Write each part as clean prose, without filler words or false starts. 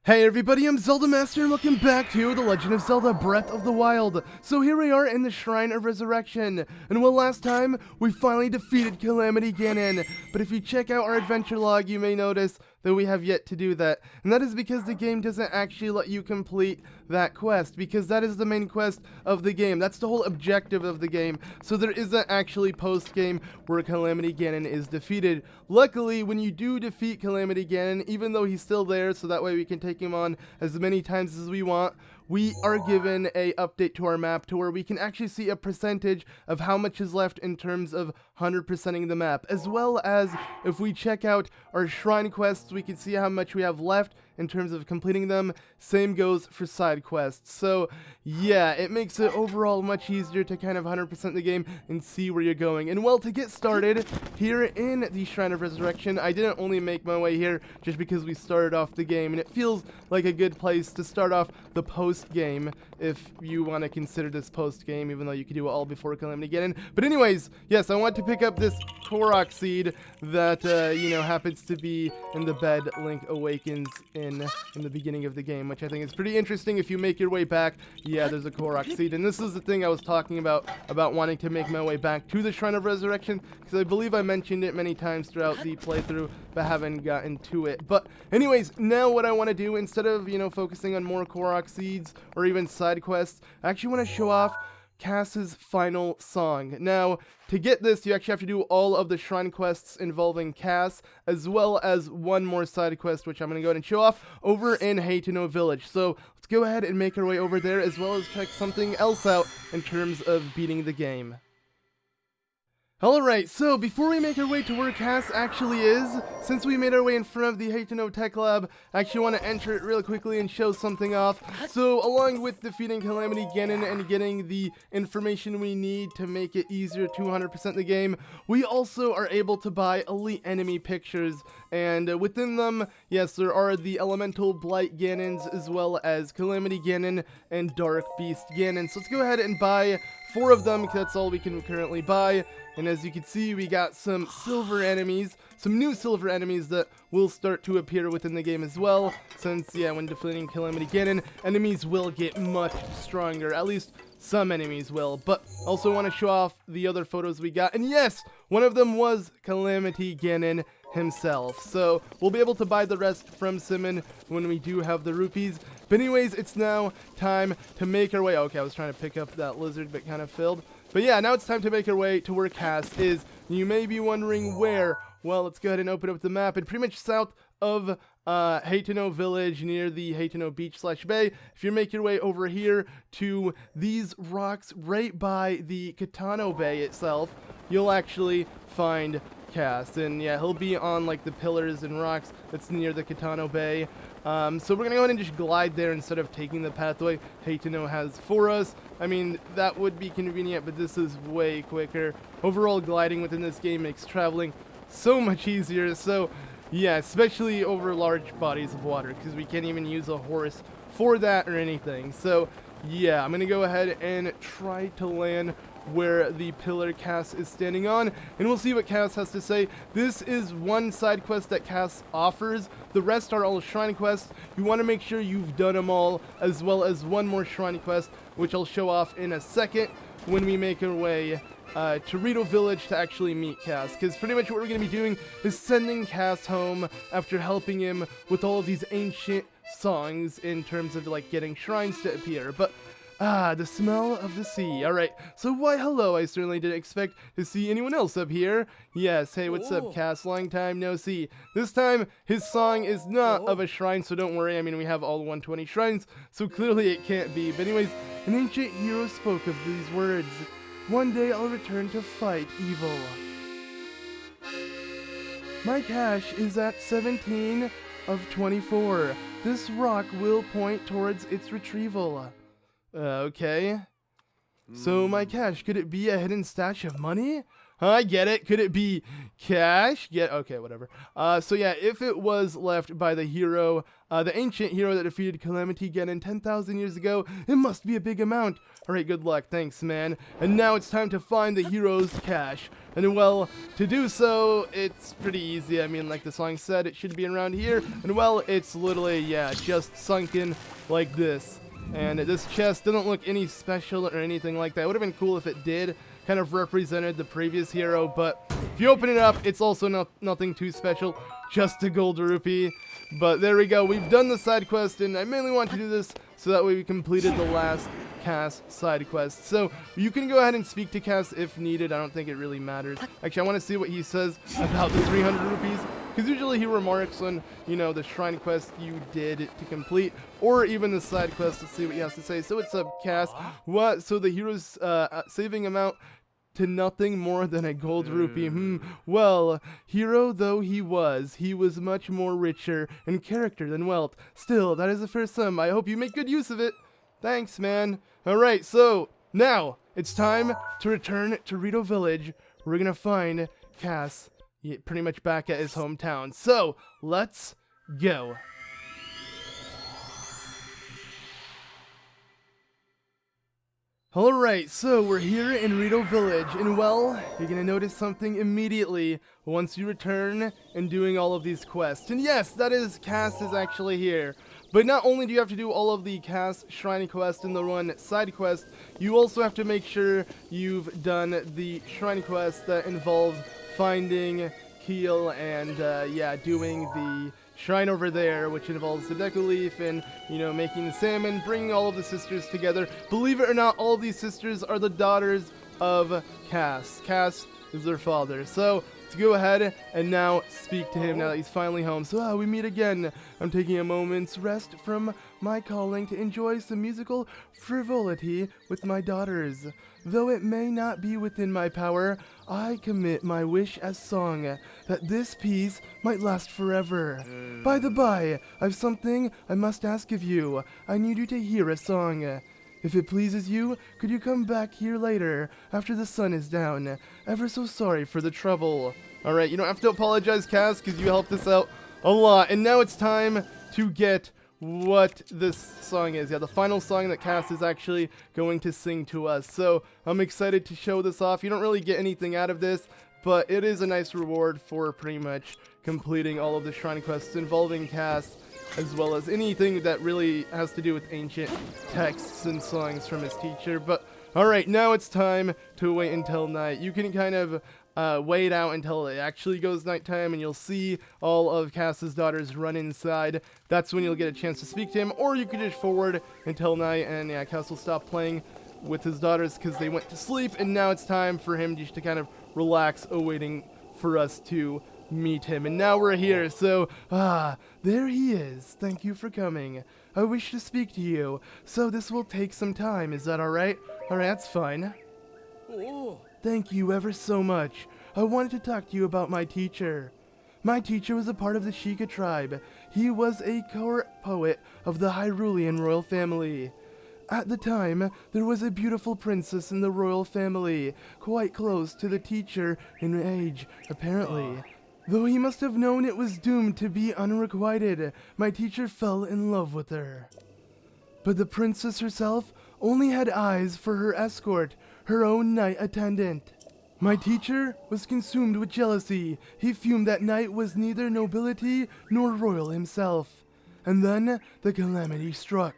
Hey everybody, I'm ZeldaMaster and welcome back to The Legend of Zelda Breath of the Wild. So here we are in the Shrine of Resurrection, and well, last time we finally defeated Calamity Ganon, but if you check out our adventure log you may notice that we have yet to do that, and that is because the game doesn't actually let you complete that quest, because that is the main quest of the game. That's the whole objective of the game, so there isn't actually post-game where Calamity Ganon is defeated. Luckily, when you do defeat Calamity Ganon, even though he's still there, so that way we can take him on as many times as we want, we are given a update to our map to where we can actually see a percentage of how much is left in terms of 100%ing the map, as well as if we check out our shrine quests, we can see how much we have left in terms of completing them. Same goes for side quests. So yeah, it makes it overall much easier to kind of 100% the game and see where you're going. And well, to get started here in the Shrine of Resurrection, I didn't only make my way here just because we started off the game, and it feels like a good place to start off the post-game if you want to consider this post-game, even though you could do it all before Calamity Ganon. But anyways, yes, I want to pick up this Korok Seed that, happens to be in the bed Link awakens in the beginning of the game, which I think is pretty interesting. If you make your way back, yeah, there's a Korok Seed, and this is the thing I was talking about wanting to make my way back to the Shrine of Resurrection, because I believe I mentioned it many times throughout the playthrough, but haven't gotten to it. But anyways, now what I want to do, instead of, focusing on more Korok Seeds or even side quests, I actually want to show off Kass's final song. Now, to get this, you actually have to do all of the shrine quests involving Kass, as well as one more side quest, which I'm going to go ahead and show off over in Rito Village. So let's go ahead and make our way over there, as well as check something else out in terms of beating the game. Alright, so before we make our way to where Kass actually is, since we made our way in front of the Rito Tech Lab, I actually want to enter it real quickly and show something off. So, along with defeating Calamity Ganon and getting the information we need to make it easier to 100% the game, we also are able to buy elite enemy pictures, and within them, yes, there are the Elemental Blight Ganons, as well as Calamity Ganon and Dark Beast Ganon. So let's go ahead and buy 4 of them, because that's all we can currently buy. And as you can see, we got some silver enemies, some new silver enemies that will start to appear within the game as well, since, yeah, when defeating Calamity Ganon, enemies will get much stronger, at least some enemies will. But also want to show off the other photos we got, and yes, one of them was Calamity Ganon himself, so we'll be able to buy the rest from Simon when we do have the rupees. But anyways, it's now time to make our way. Okay, I was trying to pick up that lizard, but kind of failed. But yeah, now it's time to make our way to where Kass is. You may be wondering where. Well, let's go ahead and open up the map, and pretty much south of Rito Village, near the Rito Beach/Bay. If you make your way over here to these rocks right by the Katano Bay itself, you'll actually find Kass, and yeah, he'll be on like the pillars and rocks that's near the Katano Bay. So we're gonna go ahead and just glide there instead of taking the pathway Rito has for us. I mean, that would be convenient, but this is way quicker. Overall, gliding within this game makes traveling so much easier. So yeah, especially over large bodies of water, because we can't even use a horse for that or anything. So yeah, I'm gonna go ahead and try to land where the pillar Kass is standing on, and we'll see what Kass has to say. This is one side quest that Kass offers. The rest are all shrine quests. You want to make sure you've done them all, as well as one more shrine quest, which I'll show off in a second when we make our way to Rito Village to actually meet Kass, because pretty much what we're going to be doing is sending Kass home after helping him with all of these ancient songs in terms of like getting shrines to appear. But the smell of the sea. Alright, so why hello, I certainly didn't expect to see anyone else up here. Yes, hey, what's up, Kass? Long time no see. This time, his song is not of a shrine, so don't worry. I mean, we have all 120 shrines, so clearly it can't be. But anyways, an ancient hero spoke of these words. One day I'll return to fight evil. My cache is at 17 of 24. This rock will point towards its retrieval. Okay. So my cache, could it be a hidden stash of money? I get it. Could it be cash? Okay, whatever. So yeah, if it was left by the hero, the ancient hero that defeated Calamity Ganon 10,000 years ago, it must be a big amount. Alright, good luck. Thanks, man. And now it's time to find the hero's cash. And well, to do so, it's pretty easy. I mean, like the song said, it should be around here. And well, it's literally, yeah, just sunken like this. And this chest doesn't look any special or anything like that. It would have been cool if it did. Kind of represented the previous hero, but if you open it up, it's also nothing too special, just a gold rupee. But there we go, we've done the side quest, and I mainly want to do this so that way we completed the last Kass side quest. So you can go ahead and speak to Kass if needed. I don't think it really matters. Actually, I want to see what he says about the 300 rupees, because usually he remarks on, you know, the shrine quest you did to complete, or even the side quest. Let's see what he has to say. So what's up, Kass? What? So the hero's saving amount to nothing more than a gold rupee. Well, hero though he was much more richer in character than wealth. Still, that is a fair sum. I hope you make good use of it. Thanks, man. Alright, so now it's time to return to Rito Village. We're gonna find Kass pretty much back at his hometown. So, let's go. Alright, so we're here in Rito Village, and well, you're gonna notice something immediately once you return and doing all of these quests. And yes, that is, Kass is actually here. But not only do you have to do all of the Kass shrine quest and the one side quest, you also have to make sure you've done the shrine quest that involves finding Keel and, yeah, doing the shrine over there, which involves the Deku Leaf and, you know, making the salmon, bringing all of the sisters together. Believe it or not, all of these sisters are the daughters of Kass. Kass is their father. So, let's go ahead and now speak to him now that he's finally home. So, we meet again. I'm taking a moment's rest from my calling to enjoy some musical frivolity with my daughters. Though it may not be within my power, I commit my wish as song, that this peace might last forever. By the by, I've something I must ask of you. I need you to hear a song. If it pleases you, could you come back here later, after the sun is down? Ever so sorry for the trouble. Alright, you don't have to apologize, Kass, because you helped us out a lot. And now it's time to get what this song is. Yeah, the final song that Kass is actually going to sing to us. So I'm excited to show this off. You don't really get anything out of this, but it is a nice reward for pretty much completing all of the shrine quests involving Kass, as well as anything that really has to do with ancient texts and songs from his teacher. But alright, now it's time to wait until night. You can kind of wait out until it actually goes nighttime, and you'll see all of Kass's daughters run inside. That's when you'll get a chance to speak to him, or you could just forward until night, and yeah, Kass will stop playing with his daughters because they went to sleep, and now it's time for him just to kind of relax, awaiting for us to meet him. And now we're here, so there he is. Thank you for coming. I wish to speak to you, so this will take some time. Is that alright? Alright, that's fine. Thank you ever so much. I wanted to talk to you about my teacher. My teacher was a part of the Sheikah tribe. He was a court poet of the Hyrulean royal family. At the time, there was a beautiful princess in the royal family, quite close to the teacher in age, apparently. Though he must have known it was doomed to be unrequited, my teacher fell in love with her. But the princess herself only had eyes for her escort, her own knight attendant. My teacher was consumed with jealousy. He fumed that knight was neither nobility nor royal himself. And then the calamity struck.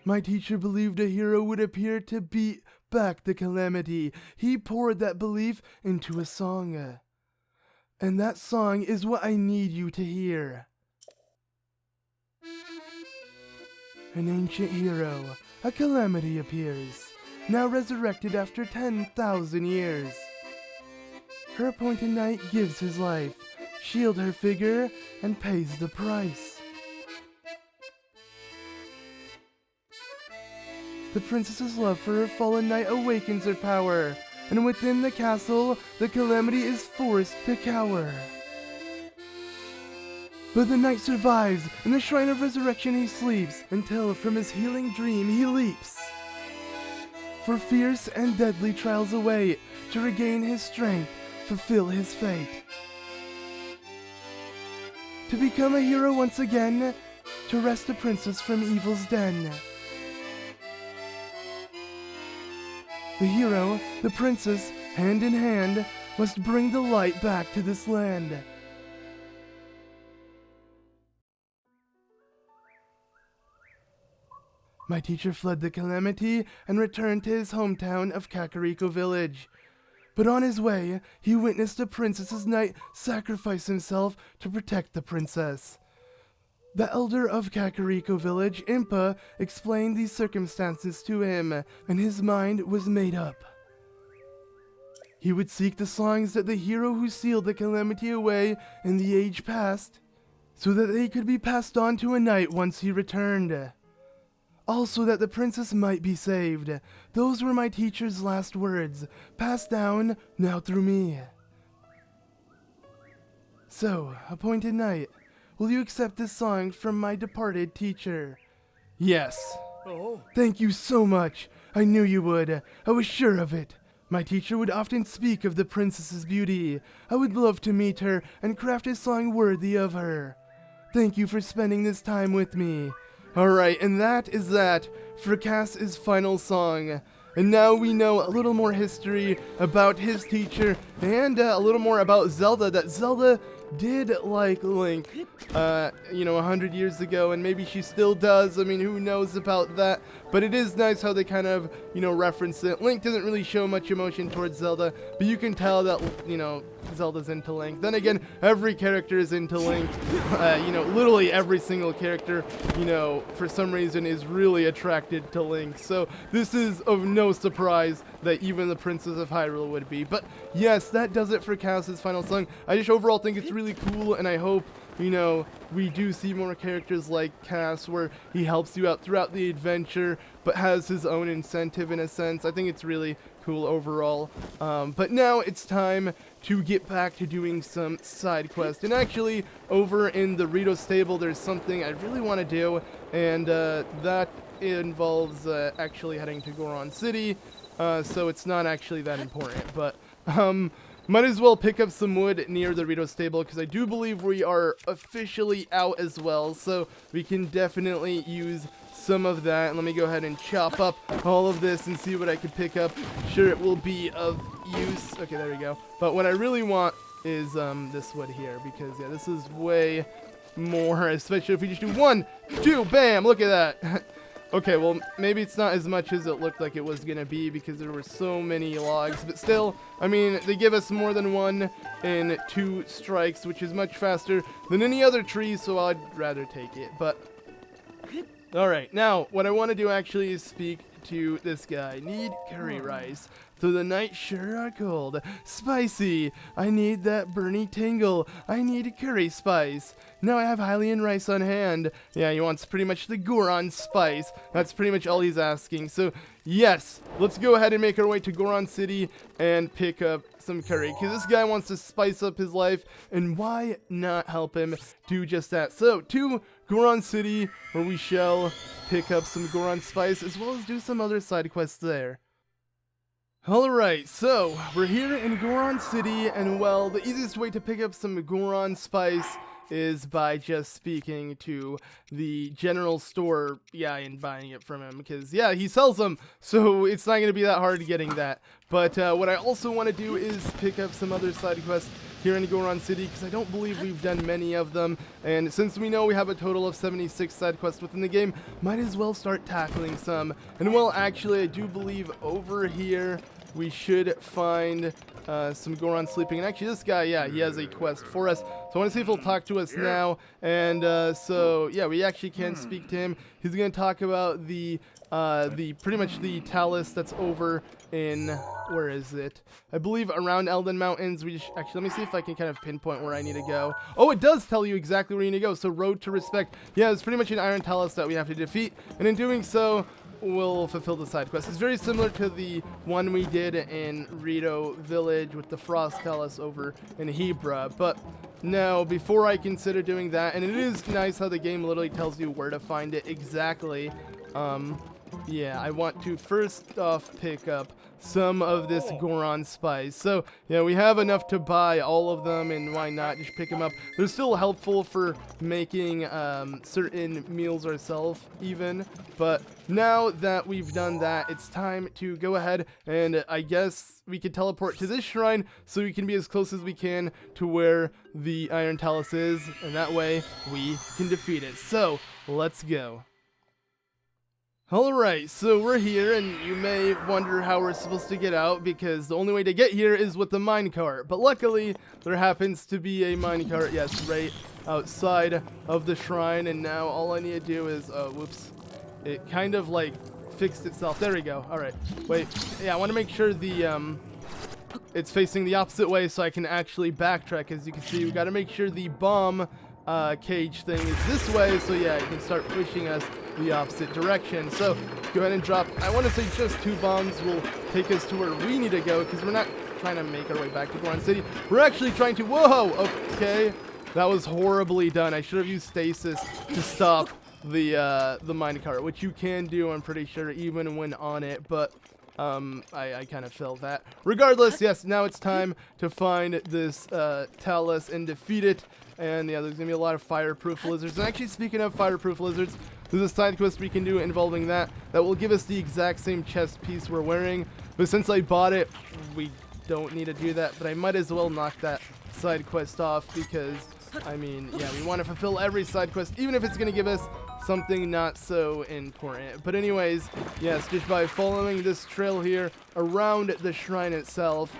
My teacher believed a hero would appear to beat back the calamity. He poured that belief into a song. And that song is what I need you to hear. An ancient hero, a calamity appears, now resurrected after 10,000 years. Her appointed knight gives his life, shield her figure, and pays the price. The princess's love for her fallen knight awakens her power, and within the castle, the calamity is forced to cower. But the knight survives, in the shrine of resurrection he sleeps, until from his healing dream he leaps. for fierce and deadly trials await, to regain his strength, fulfill his fate. To become a hero once again, to wrest a princess from evil's den. The hero, the princess, hand in hand, must bring the light back to this land. My teacher fled the calamity and returned to his hometown of Rito Village. But on his way, he witnessed a princess's knight sacrifice himself to protect the princess. The elder of Rito Village, Impa, explained these circumstances to him, and his mind was made up. He would seek the songs that the hero who sealed the calamity away in the age past, so that they could be passed on to a knight once he returned. Also that the princess might be saved. Those were my teacher's last words, passed down now through me. So, appointed knight, will you accept this song from my departed teacher? Yes. Oh. Thank you so much. I knew you would. I was sure of it. My teacher would often speak of the princess's beauty. I would love to meet her and craft a song worthy of her. Thank you for spending this time with me. Alright, and that is that for Kass's final song. And now we know a little more history about his teacher and a little more about Zelda, that Zelda did like Link, 100 years ago, and maybe she still does. I mean, who knows about that? But it is nice how they kind of, reference it. Link doesn't really show much emotion towards Zelda, but you can tell that, Zelda's into Link. Then again, every character is into Link. Literally every single character, for some reason is really attracted to Link. So this is of no surprise that even the Princess of Hyrule would be. But yes, that does it for Kass's final song. I just overall think it's really cool, and I hope, we do see more characters like Kass, where he helps you out throughout the adventure, but has his own incentive in a sense. I think it's really cool overall. But now it's time to get back to doing some side quests. And actually, over in the Rito stable, there's something I really want to do, and that involves actually heading to Goron City. So it's not actually that important, but might as well pick up some wood near the Rito stable, because I do believe we are officially out as well, so we can definitely use some of that. And let me go ahead and chop up all of this and see what I can pick up. Sure, it will be of use. Okay, there we go. But what I really want is this wood here, because yeah, this is way more, especially if we just do 1, 2, bam, look at that. Okay, well, maybe it's not as much as it looked like it was gonna be, because there were so many logs, but still, I mean, they give us more than 1 in 2 strikes, which is much faster than any other tree, so I'd rather take it. But alright, now what I want to do actually is speak to this guy. Need curry rice. Though the nights sure are cold. Spicy. I need that burny tingle. I need curry spice. Now I have Hylian rice on hand. Yeah, he wants pretty much the Goron spice. That's pretty much all he's asking. So, yes, let's go ahead and make our way to Goron City and pick up some curry. Because this guy wants to spice up his life, and why not help him do just that? So, to Goron City, where we shall pick up some Goron spice, as well as do some other side quests there. Alright, so we're here in Goron City, and well, the easiest way to pick up some Goron spice is by just speaking to the general store guy and buying it from him, because yeah, he sells them, so it's not going to be that hard getting that. But what I also want to do is pick up some other side quests here in Goron City, because I don't believe we've done many of them, and since we know we have a total of 76 side quests within the game, might as well start tackling some. And well, actually, I do believe over here we should find some Goron sleeping. And actually, this guy, yeah, he has a quest for us, so I want to see if he'll talk to us now. And so yeah, we actually can speak to him. He's going to talk about the pretty much the talus that's over in, where is it? I believe around Elden Mountains. Actually, let me see if I can kind of pinpoint where I need to go. Oh, it does tell you exactly where you need to go. So Road to Respect. Yeah, it's pretty much an iron talus that we have to defeat, and in doing so, we'll fulfill the side quest. It's very similar to the one we did in Rito Village with the Frost Talus over in Hebra. But now, before I consider doing that, and it is nice how the game literally tells you where to find it exactly, yeah, I want to first off pick up some of this Goron spice. So, yeah, we have enough to buy all of them, and why not just pick them up? They're still helpful for making certain meals ourselves, even. But now that we've done that, it's time to go ahead and I guess we could teleport to this shrine so we can be as close as we can to where the Iron Talus is, and that way we can defeat it. So, let's go. Alright, so we're here, and you may wonder how we're supposed to get out, because the only way to get here is with the minecart. But luckily, there happens to be a minecart, yes, right outside of the shrine, and now all I need to do is, whoops, it kind of, like, fixed itself. There we go. Alright, wait, yeah, I want to make sure the, it's facing the opposite way so I can actually backtrack. As you can see, we got to make sure the bomb cage thing is this way, so yeah, it can start pushing us the opposite direction. So go ahead and drop, I want to say just 2 bombs will take us to where we need to go, because we're not trying to make our way back to Goron City. We're actually trying to, whoa, okay, that was horribly done. I should have used stasis to stop the minecart, which you can do, I'm pretty sure, even when on it, but I kind of failed that. Regardless, yes, now it's time to find this Talus and defeat it. And yeah, there's gonna be a lot of fireproof lizards. And actually, speaking of fireproof lizards, there's a side quest we can do involving that will give us the exact same chest piece we're wearing. But since I bought it, we don't need to do that. But I might as well knock that side quest off, because I mean, yeah, we want to fulfill every side quest, even if it's gonna give us something not so important. But anyways, yes, just by following this trail here around the shrine itself,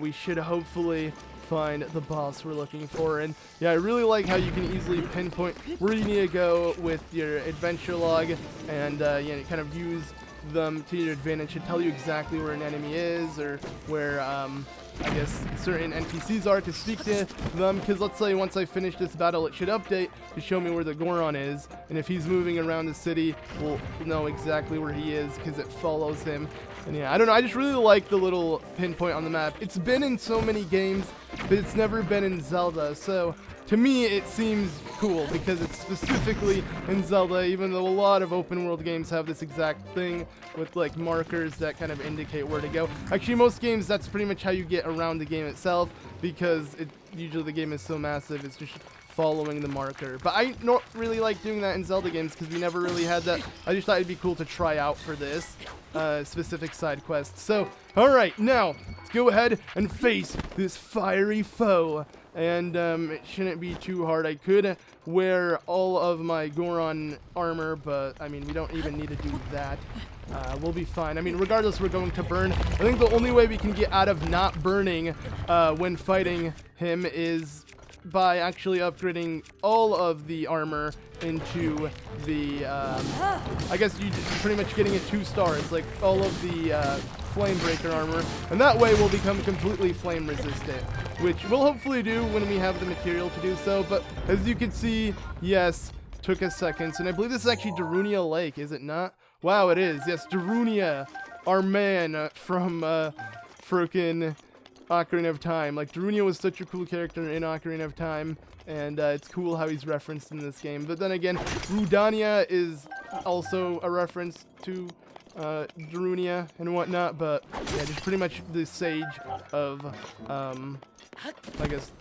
we should hopefully find the boss we're looking for. And yeah, I really like how you can easily pinpoint where you need to go with your adventure log, and yeah, kind of use them to your advantage to tell you exactly where an enemy is, or where I guess certain NPCs are, to speak to them. Because let's say once I finish this battle, it should update to show me where the Goron is, and if he's moving around the city, we'll know exactly where he is because it follows him. And yeah, I don't know, I just really like the little pinpoint on the map. It's been in so many games, but it's never been in Zelda, so to me it seems cool because it's specifically in Zelda, even though a lot of open world games have this exact thing with like markers that kind of indicate where to go. Actually, most games, that's pretty much how you get around the game itself, because usually the game is so massive, it's just following the marker. But I don't really like doing that in Zelda games because we never really had that. I just thought it'd be cool to try out for this specific side quest. So, alright, now let's go ahead and face this fiery foe. And it shouldn't be too hard. I could wear all of my Goron armor, but I mean, we don't even need to do that. We'll be fine. I mean, regardless, we're going to burn. I think the only way we can get out of not burning when fighting him is by actually upgrading all of the armor into the, I guess you pretty much getting it 2 stars, like all of the flame breaker armor, and that way we'll become completely flame resistant, which we'll hopefully do when we have the material to do so. But as you can see, yes, took us seconds, and I believe this is actually Darunia Lake, is it not? Wow, it is. Yes, Darunia, our man from frickin' Ocarina of Time. Like, Darunia was such a cool character in Ocarina of Time, and it's cool how he's referenced in this game. But then again, Rudania is also a reference to Darunia and whatnot, but yeah, just pretty much the sage of, I guess,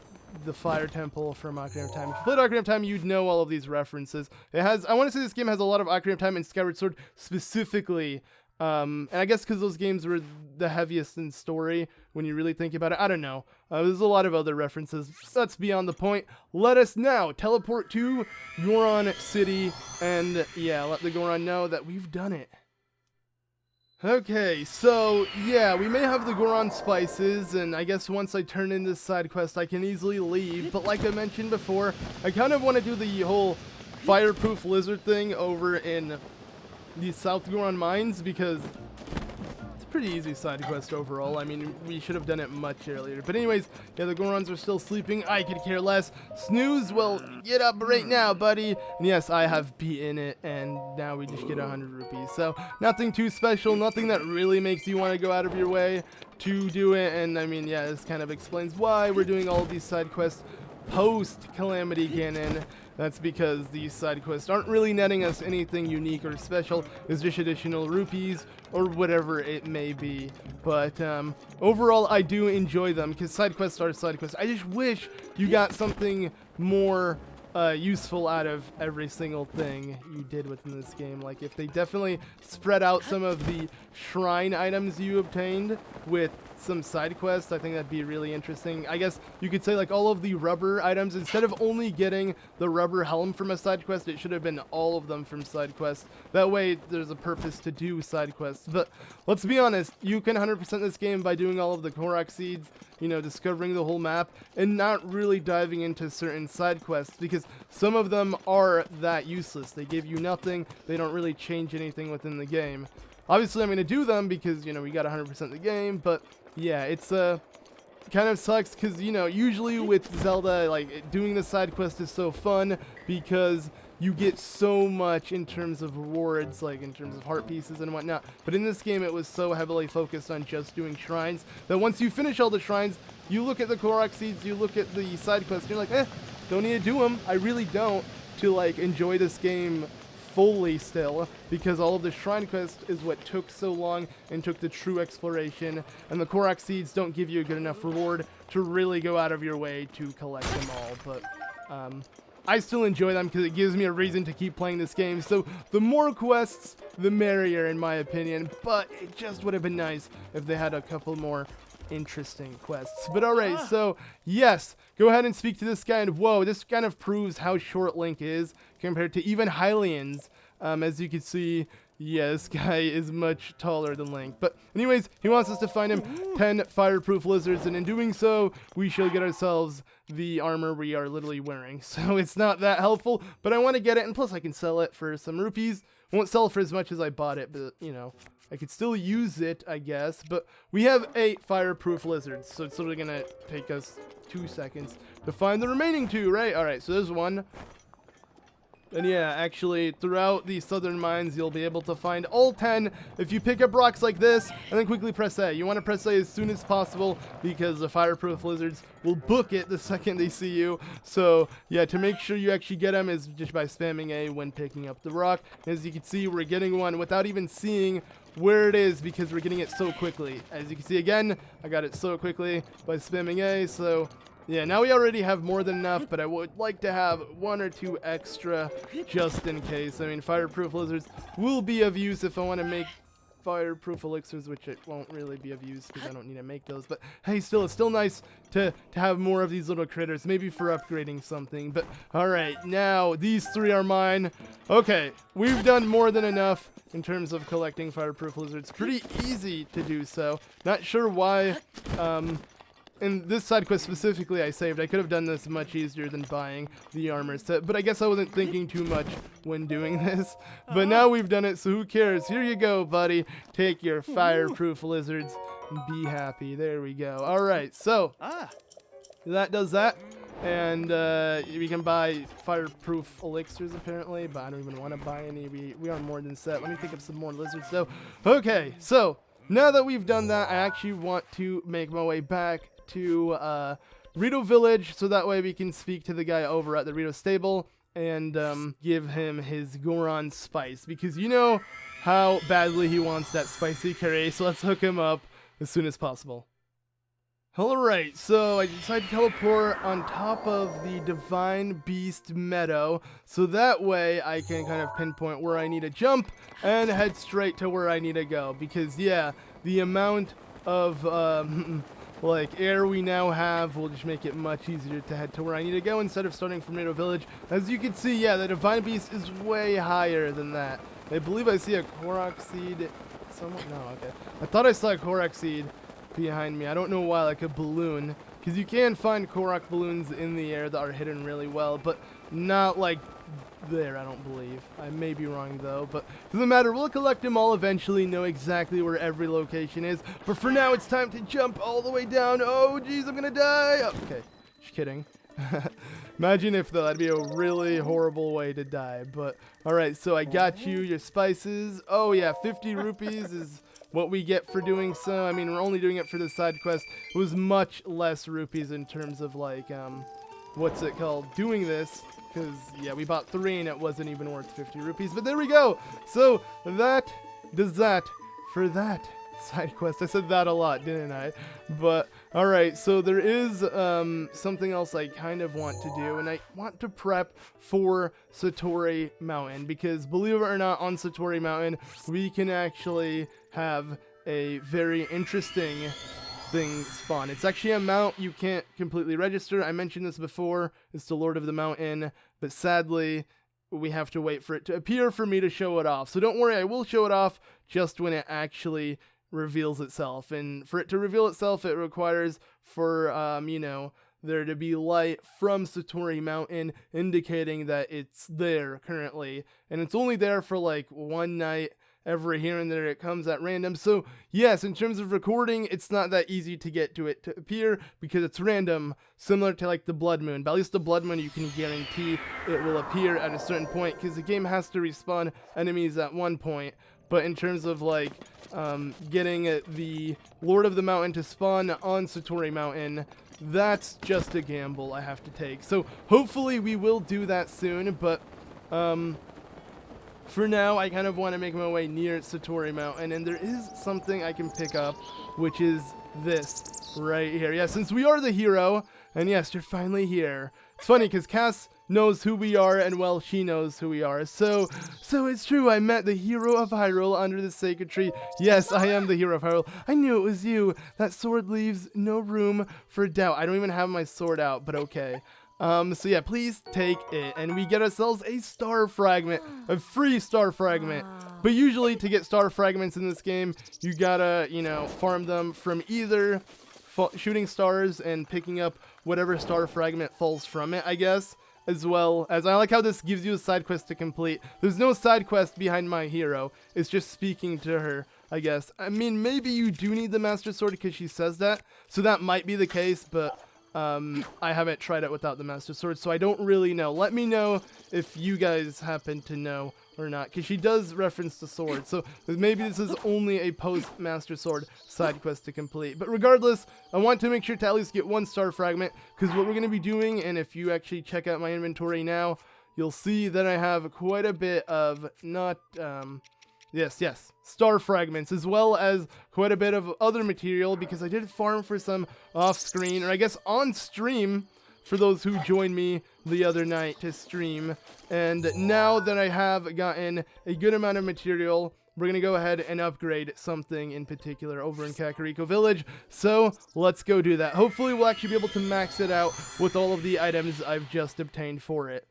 the Fire Temple from Ocarina of Time. If you played Ocarina of Time, you'd know all of these references. It has, I want to say this game has a lot of Ocarina of Time and Skyward Sword specifically. And I guess because those games were the heaviest in story when you really think about it. I don't know. There's a lot of other references. That's beyond the point. Let us now teleport to Goron City and, yeah, let the Goron know that we've done it. Okay, so, yeah, we may have the Goron spices, and I guess once I turn in this side quest, I can easily leave. But like I mentioned before, I kind of want to do the whole Fireproof lizard thing over in the South Goron mines, because it's a pretty easy side quest overall. I mean, we should have done it much earlier. But anyways, yeah, the Gorons are still sleeping. I could care less. Snooze, well, get up right now, buddy. And yes, I have beaten it, and now we just get 100 rupees. So nothing too special, nothing that really makes you want to go out of your way to do it. And I mean, yeah, this kind of explains why we're doing all of these side quests post Calamity Ganon. That's because these side quests aren't really netting us anything unique or special. It's just additional rupees or whatever it may be. But overall, I do enjoy them because side quests are side quests. I just wish you got something more useful out of every single thing you did within this game. Like if they definitely spread out some of the shrine items you obtained with some side quests, I think that'd be really interesting. I guess you could say like all of the rubber items, instead of only getting the rubber helm from a side quest, it should have been all of them from side quests. That way there's a purpose to do side quests. But let's be honest, you can 100% this game by doing all of the Korok Seeds, you know, discovering the whole map, and not really diving into certain side quests, because some of them are that useless. They give you nothing, they don't really change anything within the game. Obviously, I'm going to do them because, you know, we got 100% of the game, but yeah, it's kind of sucks because, you know, usually with Zelda, like, doing the side quest is so fun because you get so much in terms of rewards, like in terms of heart pieces and whatnot. But in this game, it was so heavily focused on just doing shrines that once you finish all the shrines, you look at the Korok Seeds, you look at the side quests, and you're like, don't need to do them. I really don't, to like enjoy this game fully still, because all of the shrine quest is what took so long and took the true exploration, and the Korok Seeds don't give you a good enough reward to really go out of your way to collect them all. But I still enjoy them because it gives me a reason to keep playing this game. So the more quests, the merrier in my opinion, but it just would have been nice if they had a couple more interesting quests. But alright, so yes, go ahead and speak to this guy, and whoa, this kind of proves how short Link is compared to even Hylians. As you can see, yeah, this guy is much taller than Link. But anyways, he wants us to find him 10 fireproof lizards, and in doing so, we shall get ourselves the armor we are literally wearing. So it's not that helpful, but I want to get it, and plus I can sell it for some rupees. Won't sell for as much as I bought it, but, you know, I could still use it, I guess. But we have 8 fireproof lizards, so it's literally going to take us 2 seconds to find the remaining 2, right? Alright, so there's one. And yeah, actually, throughout the southern mines, you'll be able to find all 10 if you pick up rocks like this, and then quickly press A. You want to press A as soon as possible, because the fireproof lizards will book it the second they see you. So, yeah, to make sure you actually get them is just by spamming A when picking up the rock. As you can see, we're getting one without even seeing where it is, because we're getting it so quickly. As you can see again, I got it so quickly by spamming A, so yeah, now we already have more than enough, but I would like to have 1 or 2 extra just in case. I mean, fireproof lizards will be of use if I want to make fireproof elixirs, which it won't really be of use because I don't need to make those. But hey, still, it's still nice to have more of these little critters, maybe for upgrading something. But alright, now these 3 are mine. Okay, we've done more than enough in terms of collecting fireproof lizards. Pretty easy to do so. Not sure why in this side quest specifically I saved. I could have done this much easier than buying the armor set, but I guess I wasn't thinking too much when doing this. But now we've done it, so who cares? Here you go, buddy. Take your fireproof lizards and be happy. There we go. Alright, so that does that. And we can buy fireproof elixirs apparently, but I don't even want to buy any. We are more than set. Let me pick up some more lizards though. Okay, so now that we've done that, I actually want to make my way back to Rito Village, so that way we can speak to the guy over at the Rito stable and give him his GORON spice, because you know how badly he wants that spicy curry, so let's hook him up as soon as possible. Alright, so I decided to teleport on top of the Divine Beast meadow, so that way I can kind of pinpoint where I need to jump and head straight to where I need to go, because yeah, the amount of like air we now have will just make it much easier to head to where I need to go instead of starting from Rito Village. As you can see, yeah, the Divine Beast is way higher than that. I believe I see a Korok Seed somewhere. No, okay. I thought I saw a Korok Seed behind me. I don't know why, like a balloon, because you can find Korok balloons in the air that are hidden really well, but not like there, I don't believe. I may be wrong though, but doesn't matter. We'll collect them all eventually, know exactly where every location is, but for now it's time to jump all the way down. Oh geez, I'm gonna die. Oh, okay, just kidding. Imagine if though, that'd be a really horrible way to die. But alright, so I got you your spices. Oh yeah, 50 rupees is what we get for doing so. I mean, we're only doing it for the side quest. It was much less rupees in terms of like what's it called, doing this. Because, yeah, we bought 3 and it wasn't even worth 50 rupees. But there we go. So that does that for that side quest. I said that a lot, didn't I? But, alright, so there is something else I kind of want to do. And I want to prep for Satori Mountain. Because, believe it or not, on Satori Mountain, we can actually have a very interesting thing spawn. It's actually a mount you can't completely register. I mentioned this before. It's the Lord of the Mountain. But sadly, we have to wait for it to appear for me to show it off. So don't worry, I will show it off just when it actually reveals itself. And for it to reveal itself, it requires for, you know, there to be light from Satori Mountain indicating that it's there currently. And it's only there for like one night every here and there. It comes at random. So yes, in terms of recording, it's not that easy to get to it to appear because it's random, similar to like the Blood Moon. But at least the Blood Moon, you can guarantee it will appear at a certain point because the game has to respawn enemies at one point. But in terms of like getting the Lord of the Mountain to spawn on Satori Mountain, that's just a gamble I have to take. So hopefully we will do that soon, but for now, I kind of want to make my way near Satori Mountain, and there is something I can pick up, which is this right here. Yeah, since we are the hero, and yes, you're finally here. It's funny, because Kass knows who we are, and well, she knows who we are. So it's true, I met the hero of Hyrule under the sacred tree. Yes, I am the hero of Hyrule. I knew it was you. That sword leaves no room for doubt. I don't even have my sword out, but okay. So yeah, please take it, and we get ourselves a star fragment, a free star fragment. But usually to get star fragments in this game, you gotta, you know, farm them from either shooting stars and picking up whatever star fragment falls from it, I guess. As well as, I like how this gives you a side quest to complete. There's no side quest behind my hero. It's just speaking to her, I guess. I mean, maybe you do need the Master Sword because she says that. So that might be the case, but I haven't tried it without the Master Sword, so I don't really know. Let me know if you guys happen to know or not, because she does reference the sword, so maybe this is only a post-Master Sword side quest to complete. But regardless, I want to make sure to at least get one star fragment, because what we're going to be doing, and if you actually check out my inventory now, you'll see that I have quite a bit of Yes, star fragments, as well as quite a bit of other material, because I did farm for some off-screen, or I guess on-stream, for those who joined me the other night to stream. And now that I have gotten a good amount of material, we're going to go ahead and upgrade something in particular over in Rito Village. So let's go do that. Hopefully we'll actually be able to max it out with all of the items I've just obtained for it.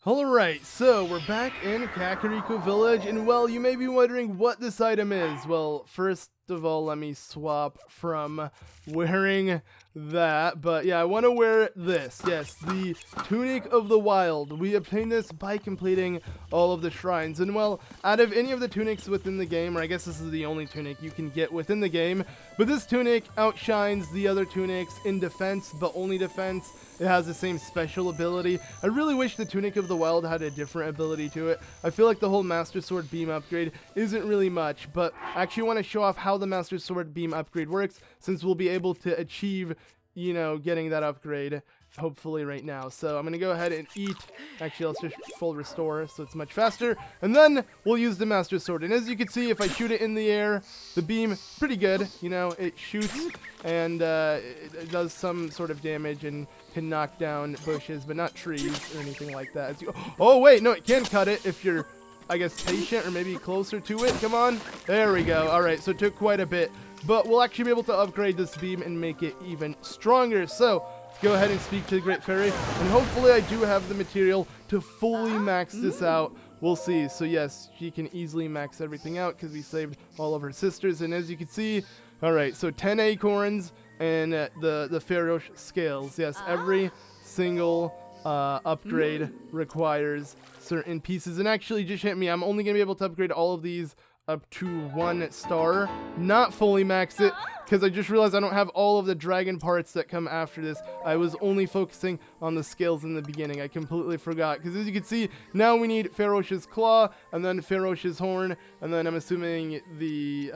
Alright, so we're back in Rito Village, and well, you may be wondering what this item is. Well, first of all, let me swap from wearing that, but yeah, I want to wear this. Yes, the Tunic of the Wild. We obtained this by completing all of the shrines, and well, out of any of the tunics within the game, or I guess this is the only tunic you can get within the game, but this tunic outshines the other tunics in defense, but only defense. It has the same special ability. I really wish the Tunic of the Wild had a different ability to it. I feel like the whole Master Sword beam upgrade isn't really much, but I actually want to show off how the Master Sword beam upgrade works, since we'll be able to achieve, you know, getting that upgrade hopefully right now. So I'm going to go ahead and eat. Actually, let's just full restore so it's much faster. And then we'll use the Master Sword. And as you can see, if I shoot it in the air, the beam, pretty good. You know, it shoots and it does some sort of damage and can knock down bushes, but not trees or anything like that. Oh, wait, no, it can cut it if you're, I guess, patient or maybe closer to it. Come on. There we go. All right, so it took quite a bit. But we'll actually be able to upgrade this beam and make it even stronger. So go ahead and speak to the Great Fairy, and hopefully I do have the material to fully max this out. We'll see. So yes, she can easily max everything out because we saved all of her sisters. And as you can see, all right, so 10 acorns and the Pharaoh scales. Yes, every single upgrade requires certain pieces. And actually, just hit me, I'm only going to be able to upgrade all of these up to 1 star, not fully max it, because I just realized I don't have all of the dragon parts that come after this. I was only focusing on the scales in the beginning. I completely forgot, because as you can see, now we need Ferocious Claw, and then Ferocious Horn, and then I'm assuming the,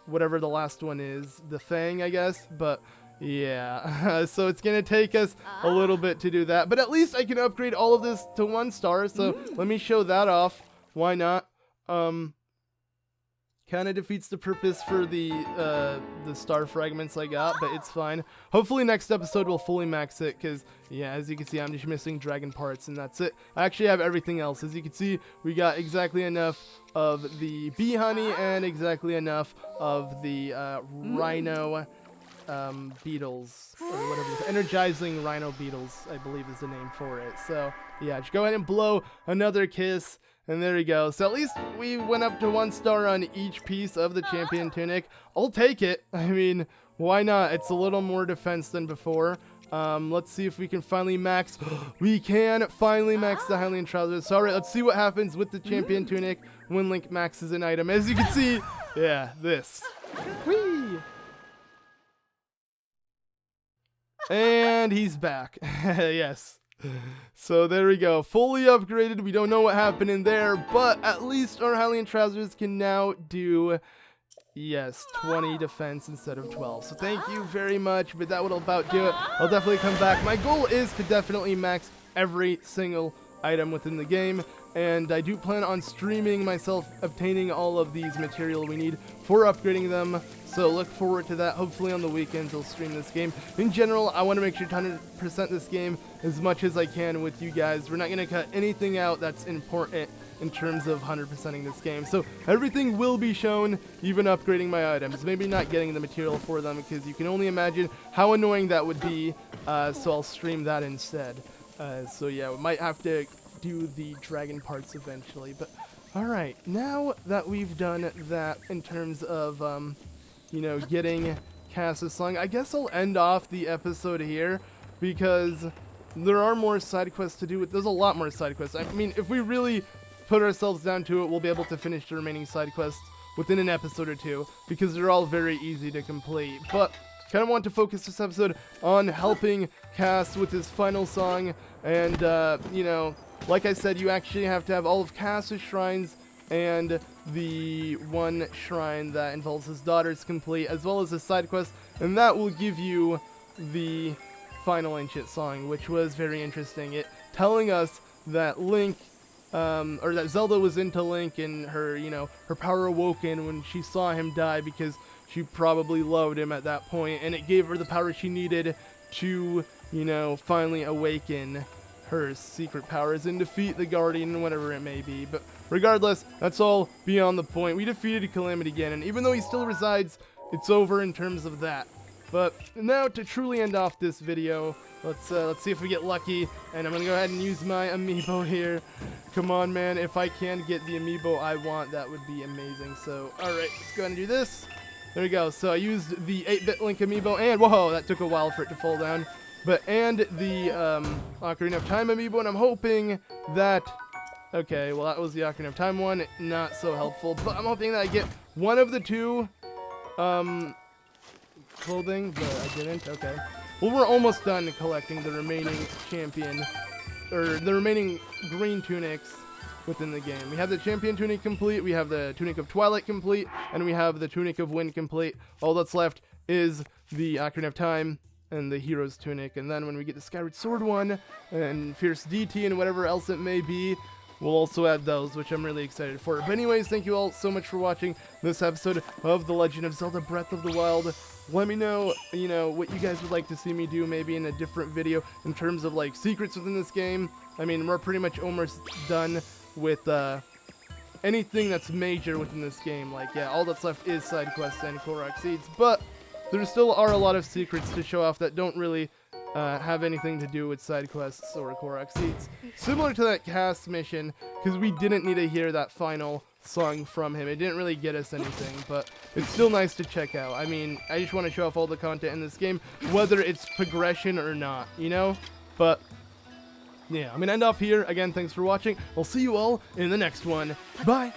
whatever the last one is, the Fang, I guess, but Yeah, so it's gonna take us a little bit to do that, but at least I can upgrade all of this to 1 star, so let me show that off. Why not? Kind of defeats the purpose for the star fragments I got, but it's fine. Hopefully next episode we'll fully max it, because, yeah, as you can see, I'm just missing dragon parts, and that's it. I actually have everything else. As you can see, we got exactly enough of the bee honey and exactly enough of the rhino beetles, or whatever, energizing rhino beetles, I believe is the name for it. So, yeah, just go ahead and blow another kiss. And there we go. So at least we went up to 1 star on each piece of the champion tunic. I'll take it. I mean, why not? It's a little more defense than before. Let's see if we can finally max. We can finally max the Hylian trousers. So alright, let's see what happens with the champion tunic when Link maxes an item. As you can see, yeah, this. Whee! And he's back. Yes. So there we go, fully upgraded. We don't know what happened in there, but at least our Hylian trousers can now do, yes, 20 defense instead of 12. So thank you very much, but that would about do it. I'll definitely come back. My goal is to definitely max every single item within the game, and I do plan on streaming myself obtaining all of these material we need for upgrading them. So look forward to that. Hopefully on the weekends I'll stream this game. In general, I want to make sure to 100% this game as much as I can with you guys. We're not going to cut anything out that's important in terms of 100%ing this game. So everything will be shown, even upgrading my items. Maybe not getting the material for them, because you can only imagine how annoying that would be. So I'll stream that instead. So yeah, we might have to do the dragon parts eventually. But alright, now that we've done that in terms of you know, getting Kass's song, I guess I'll end off the episode here, because there are more side quests to do. There's a lot more side quests. I mean, if we really put ourselves down to it, we'll be able to finish the remaining side quests within an episode or two, because they're all very easy to complete. But kind of want to focus this episode on helping Kass with his final song, and you know, like I said, you actually have to have all of Kass's shrines and the 1 shrine that involves his daughters complete, as well as his side quest, and that will give you the final ancient song, which was very interesting. It telling us that Link, or that Zelda was into Link, and her, you know, her power awoken when she saw him die, because she probably loved him at that point, and it gave her the power she needed to, you know, finally awaken her secret powers and defeat the Guardian, whatever it may be. But regardless, that's all beyond the point. We defeated Calamity Ganon. Even though he still resides, it's over in terms of that. But now to truly end off this video, let's see if we get lucky. And I'm gonna go ahead and use my amiibo here. Come on, man! If I can get the amiibo I want, that would be amazing. So, all right, let's go ahead and do this. There we go. So I used the 8-bit Link amiibo, and whoa, that took a while for it to fall down. And the Ocarina of Time amiibo, and I'm hoping that, okay, well that was the Ocarina of Time one, not so helpful, but I'm hoping that I get one of the 2 clothing, but I didn't. Okay, well, we're almost done collecting the remaining champion, or the remaining green tunics within the game. We have the champion tunic complete, we have the tunic of Twilight complete, and we have the tunic of Wind complete. All that's left is the Ocarina of Time and the hero's tunic, and then when we get the Skyward Sword one and Fierce DT and whatever else it may be, we'll also add those, which I'm really excited for. But anyways, thank you all so much for watching this episode of The Legend of Zelda Breath of the Wild. Let me know, you know, what you guys would like to see me do, maybe in a different video in terms of like secrets within this game. I mean, we're pretty much almost done with anything that's major within this game. Like, yeah, all that's left is side quests and Korok Seeds, but there still are a lot of secrets to show off that don't really have anything to do with side quests or Korok Seeds. Similar to that Kass mission, because we didn't need to hear that final song from him. It didn't really get us anything, but it's still nice to check out. I mean, I just want to show off all the content in this game, whether it's progression or not, you know? But yeah, I'm going to end off here. Again, thanks for watching. I'll see you all in the next one. Bye!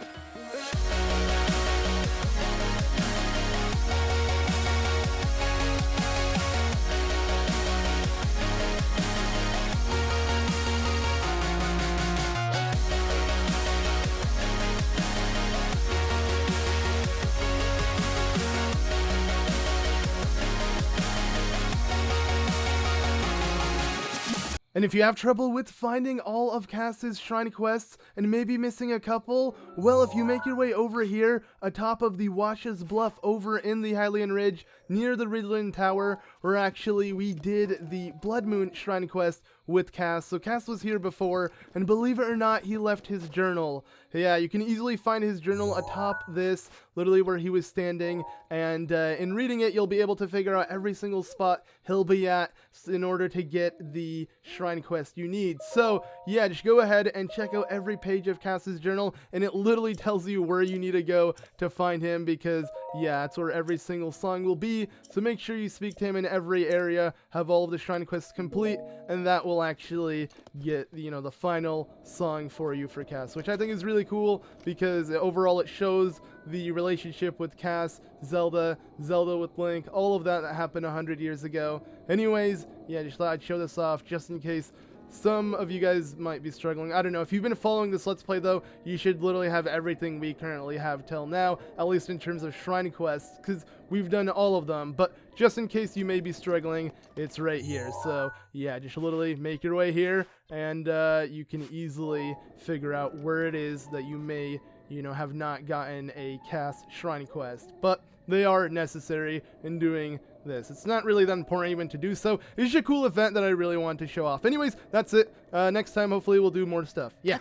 And if you have trouble with finding all of Kass's shrine quests and maybe missing a couple, well, if you make your way over here atop of the Washa's Bluff over in the Hylian Ridge near the Ridlin Tower, where actually we did the Blood Moon shrine quest with Kass. So Kass was here before, and believe it or not, he left his journal. Yeah, you can easily find his journal atop this, literally where he was standing, and in reading it, you'll be able to figure out every single spot he'll be at in order to get the shrine quest you need. So yeah, just go ahead and check out every page of Kass's journal, and it literally tells you where you need to go to find him, because yeah, that's where every single song will be. So make sure you speak to him in every area, have all of the shrine quests complete, and that will actually get, you know, the final song for you for Kass, which I think is really cool, because overall it shows the relationship with Kass, Zelda with Link, all of that happened 100 years ago. Anyways, yeah, just thought I'd show this off just in case some of you guys might be struggling. I don't know. If you've been following this Let's Play, though, you should literally have everything we currently have till now, at least in terms of shrine quests, because we've done all of them. But just in case you may be struggling, it's right here. So, yeah, just literally make your way here, and you can easily figure out where it is that you may, you know, have not gotten a Kass shrine quest. But they are necessary in doing this. It's not really that important even to do so. It's just a cool event that I really want to show off. Anyways, that's it. Next time, hopefully, we'll do more stuff. Yeah.